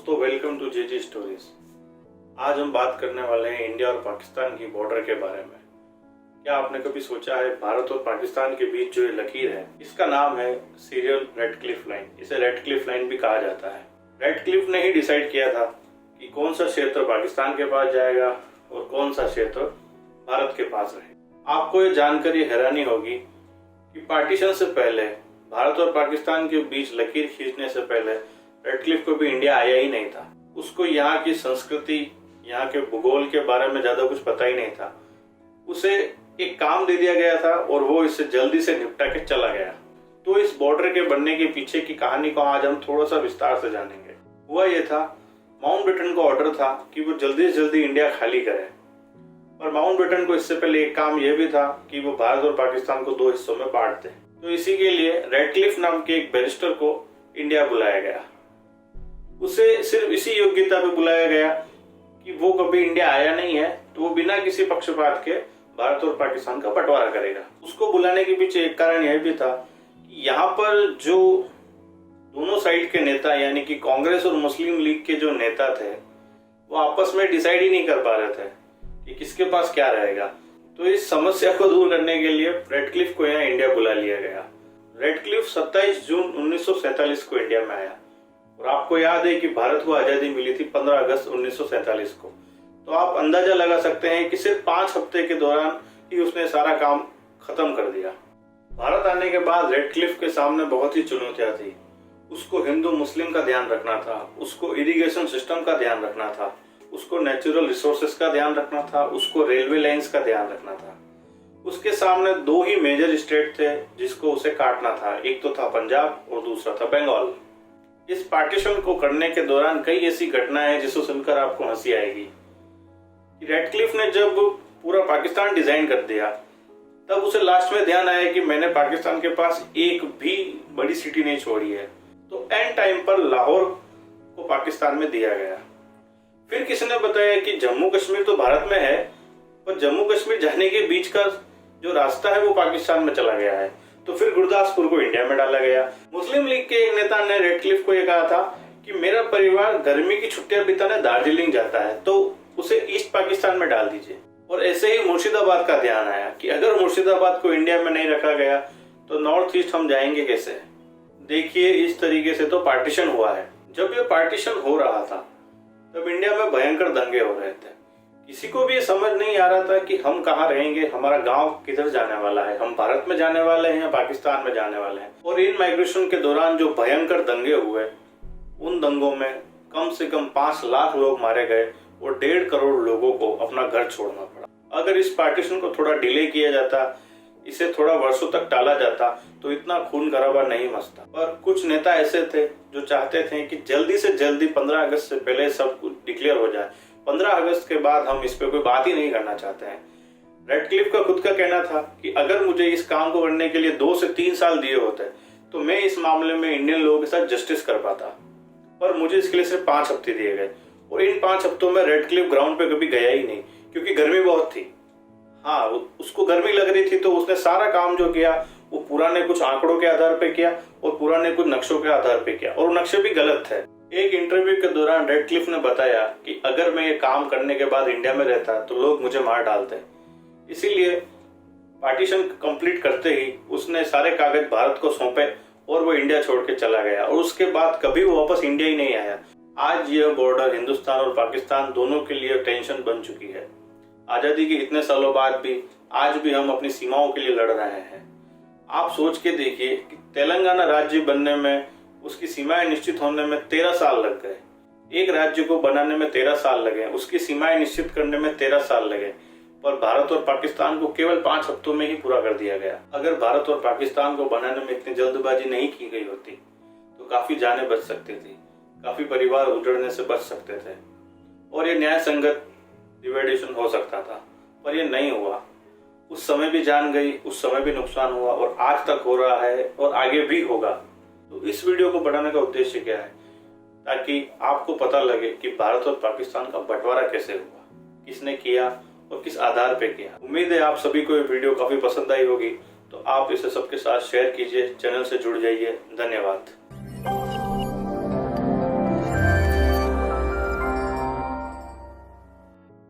दोस्तों, welcome to ji stories. आज हम बात करने वाले हैं इंडिया और पाकिस्तान की बॉर्डर के बारे में। क्या आपने कभी सोचा है भारत और पाकिस्तान के बीच जो ये लकीर है, इसका नाम है सीरियल रेडक्लिफ लाइन। इसे रेडक्लिफ लाइन भी कहा जाता है। रेडक्लिफ ने ही डिसाइड किया था कि कौन सा क्षेत्र पाकिस्तान के पास जाएगा और कौन सा क्षेत्र भारत के पास रहे। आपको ये जानकर हैरानी होगी कि पार्टीशन से पहले, भारत और पाकिस्तान के बीच लकीर खींचने से पहले रेडक्लिफ को भी इंडिया आया ही नहीं था। उसको यहाँ की संस्कृति, यहाँ के भूगोल के बारे में ज्यादा कुछ पता ही नहीं था। उसे एक काम दे दिया गया था और वो इससे जल्दी से निपटा के चला गया। तो इस बॉर्डर के बनने के पीछे की कहानी को आज हम थोड़ा सा विस्तार से जानेंगे। हुआ ये था, माउंटबेटन का ऑर्डर था कि वो जल्दी से जल्दी इंडिया खाली करे। और माउंटबेटन को इससे पहले एक काम यह भी था कि वो भारत और पाकिस्तान को दो हिस्सों में बांट दे। तो इसी के लिए रेडक्लिफ नाम के एक बैरिस्टर को इंडिया बुलाया गया। उसे सिर्फ इसी योग्यता पे बुलाया गया कि वो कभी इंडिया आया नहीं है, तो वो बिना किसी पक्षपात के भारत और पाकिस्तान का बंटवारा करेगा। उसको बुलाने के पीछे एक कारण यह भी था कि यहाँ पर जो दोनों साइड के नेता, यानी कि कांग्रेस और मुस्लिम लीग के जो नेता थे, वो आपस में डिसाइड ही नहीं कर पा रहे थे कि किसके पास क्या रहेगा। तो इस समस्या को दूर करने के लिए रेडक्लिफ को यहाँ इंडिया बुला लिया गया। रेडक्लिफ 27 जून 1947 को इंडिया में आया और आपको याद है कि भारत को आजादी मिली थी 15 अगस्त 1947 को। तो आप अंदाजा लगा सकते हैं कि सिर्फ 5 हफ्ते के दौरान ही उसने सारा काम खत्म कर दिया। भारत आने के बाद रेडक्लिफ के सामने बहुत ही चुनौतियां थी। उसको हिंदू मुस्लिम का ध्यान रखना था, उसको इरिगेशन सिस्टम का ध्यान रखना था, उसको नेचुरल रिसोर्सेस का ध्यान रखना था, उसको रेलवे लाइंस का ध्यान रखना था। उसके सामने दो ही मेजर स्टेट थे जिसको उसे काटना था। एक तो था पंजाब और दूसरा था बंगाल। इस पार्टीशन को करने के दौरान कई ऐसी घटनाएं जिसको सुनकर आपको हंसी आएगी। रेडक्लिफ ने जब पूरा पाकिस्तान डिजाइन कर दिया, तब उसे लास्ट में ध्यान आया कि मैंने पाकिस्तान के पास एक भी बड़ी सिटी नहीं छोड़ी है। तो एंड टाइम पर लाहौर को पाकिस्तान में दिया गया। फिर किसी ने बताया कि जम्मू कश्मीर तो भारत में है, पर जम्मू कश्मीर जाने के बीच का जो रास्ता है वो पाकिस्तान में चला गया है। तो फिर गुरदासपुर को इंडिया में डाला गया। मुस्लिम लीग के एक नेता ने रेडक्लिफ को यह कहा था कि मेरा परिवार गर्मी की छुट्टियां बिताने दार्जिलिंग जाता है, तो उसे ईस्ट पाकिस्तान में डाल दीजिए। और ऐसे ही मुर्शिदाबाद का ध्यान आया कि अगर मुर्शिदाबाद को इंडिया में नहीं रखा गया तो नॉर्थ ईस्ट हम जाएंगे कैसे। देखिए, इस तरीके से तो पार्टीशन हुआ है। जब ये पार्टीशन हो रहा था तब इंडिया में भयंकर दंगे हो रहे थे। किसी को भी ये समझ नहीं आ रहा था कि हम कहाँ रहेंगे, हमारा गांव किधर जाने वाला है, हम भारत में जाने वाले हैं या पाकिस्तान में जाने वाले हैं। और इन माइग्रेशन के दौरान जो भयंकर दंगे हुए, उन दंगों में कम से कम 5 लाख लोग मारे गए और 1.5 करोड़ लोगों को अपना घर छोड़ना पड़ा। अगर इस पार्टीशन को थोड़ा डिले किया जाता, इसे थोड़ा वर्षों तक टाला जाता, तो इतना खून खराबा नहीं मचता। पर कुछ नेता ऐसे थे जो चाहते थे कि जल्दी से जल्दी 15 अगस्त से पहले सब कुछ डिक्लेयर हो जाए। 15 अगस्त के बाद हम इस पे कोई बात ही नहीं करना चाहते हैं। रेडक्लिफ का खुद का कहना था कि अगर मुझे इस काम को करने के लिए 2 से 3 साल दिए होते तो मैं इस मामले में इंडियन लोगों के साथ जस्टिस कर पाता, पर मुझे इसके लिए सिर्फ 5 हफ्ते दिए गए। और इन 5 हफ्तों में रेडक्लिफ ग्राउंड पे कभी गया ही नहीं, क्योंकि गर्मी बहुत थी। हाँ, उसको गर्मी लग रही थी, तो उसने सारा काम जो किया वो पुराने कुछ आंकड़ों के आधार पे किया और पुराने कुछ नक्शों के आधार पे किया, और नक्शे भी गलत थे। एक इंटरव्यू के दौरान रेडक्लिफ ने बताया कि अगर मैं ये काम करने के बाद इंडिया में रहता तो लोग मुझे मार डालते। इसीलिए पार्टीशन कंप्लीट करते ही उसने सारे कागज भारत को सौंपे और वो इंडिया छोड़ के चला गया। और उसके बाद कभी वो वापस इंडिया ही नहीं आया। आज यह बॉर्डर हिंदुस्तान और पाकिस्तान दोनों के लिए टेंशन बन चुकी है। आजादी के इतने सालों बाद भी आज भी हम अपनी सीमाओं के लिए लड़ रहे हैं। आप सोच के देखिए कि तेलंगाना राज्य बनने में, उसकी सीमाएं निश्चित होने में 13 साल लग गए। एक राज्य को बनाने में 13 साल लगे, उसकी सीमाएं निश्चित करने में 13 साल लगे, पर भारत और पाकिस्तान को केवल 5 हफ्तों में ही पूरा कर दिया गया। अगर भारत और पाकिस्तान को बनाने में इतनी जल्दबाजी नहीं की गई होती तो काफी जानें बच सकती थी, काफी परिवार उजड़ने से बच सकते थे और ये न्याय संगत डिवाइडेशन हो सकता था। पर ये नहीं हुआ। उस समय भी जान गई, उस समय भी नुकसान हुआ और आज तक हो रहा है और आगे भी होगा। तो इस वीडियो को बढ़ाने का उद्देश्य क्या है? ताकि आपको पता लगे कि भारत और पाकिस्तान का बंटवारा कैसे हुआ, किसने किया और किस आधार पे किया। उम्मीद है आप सभी को ये वीडियो काफी पसंद आई होगी। तो आप इसे सबके साथ शेयर कीजिए, चैनल से जुड़ जाइए। धन्यवाद।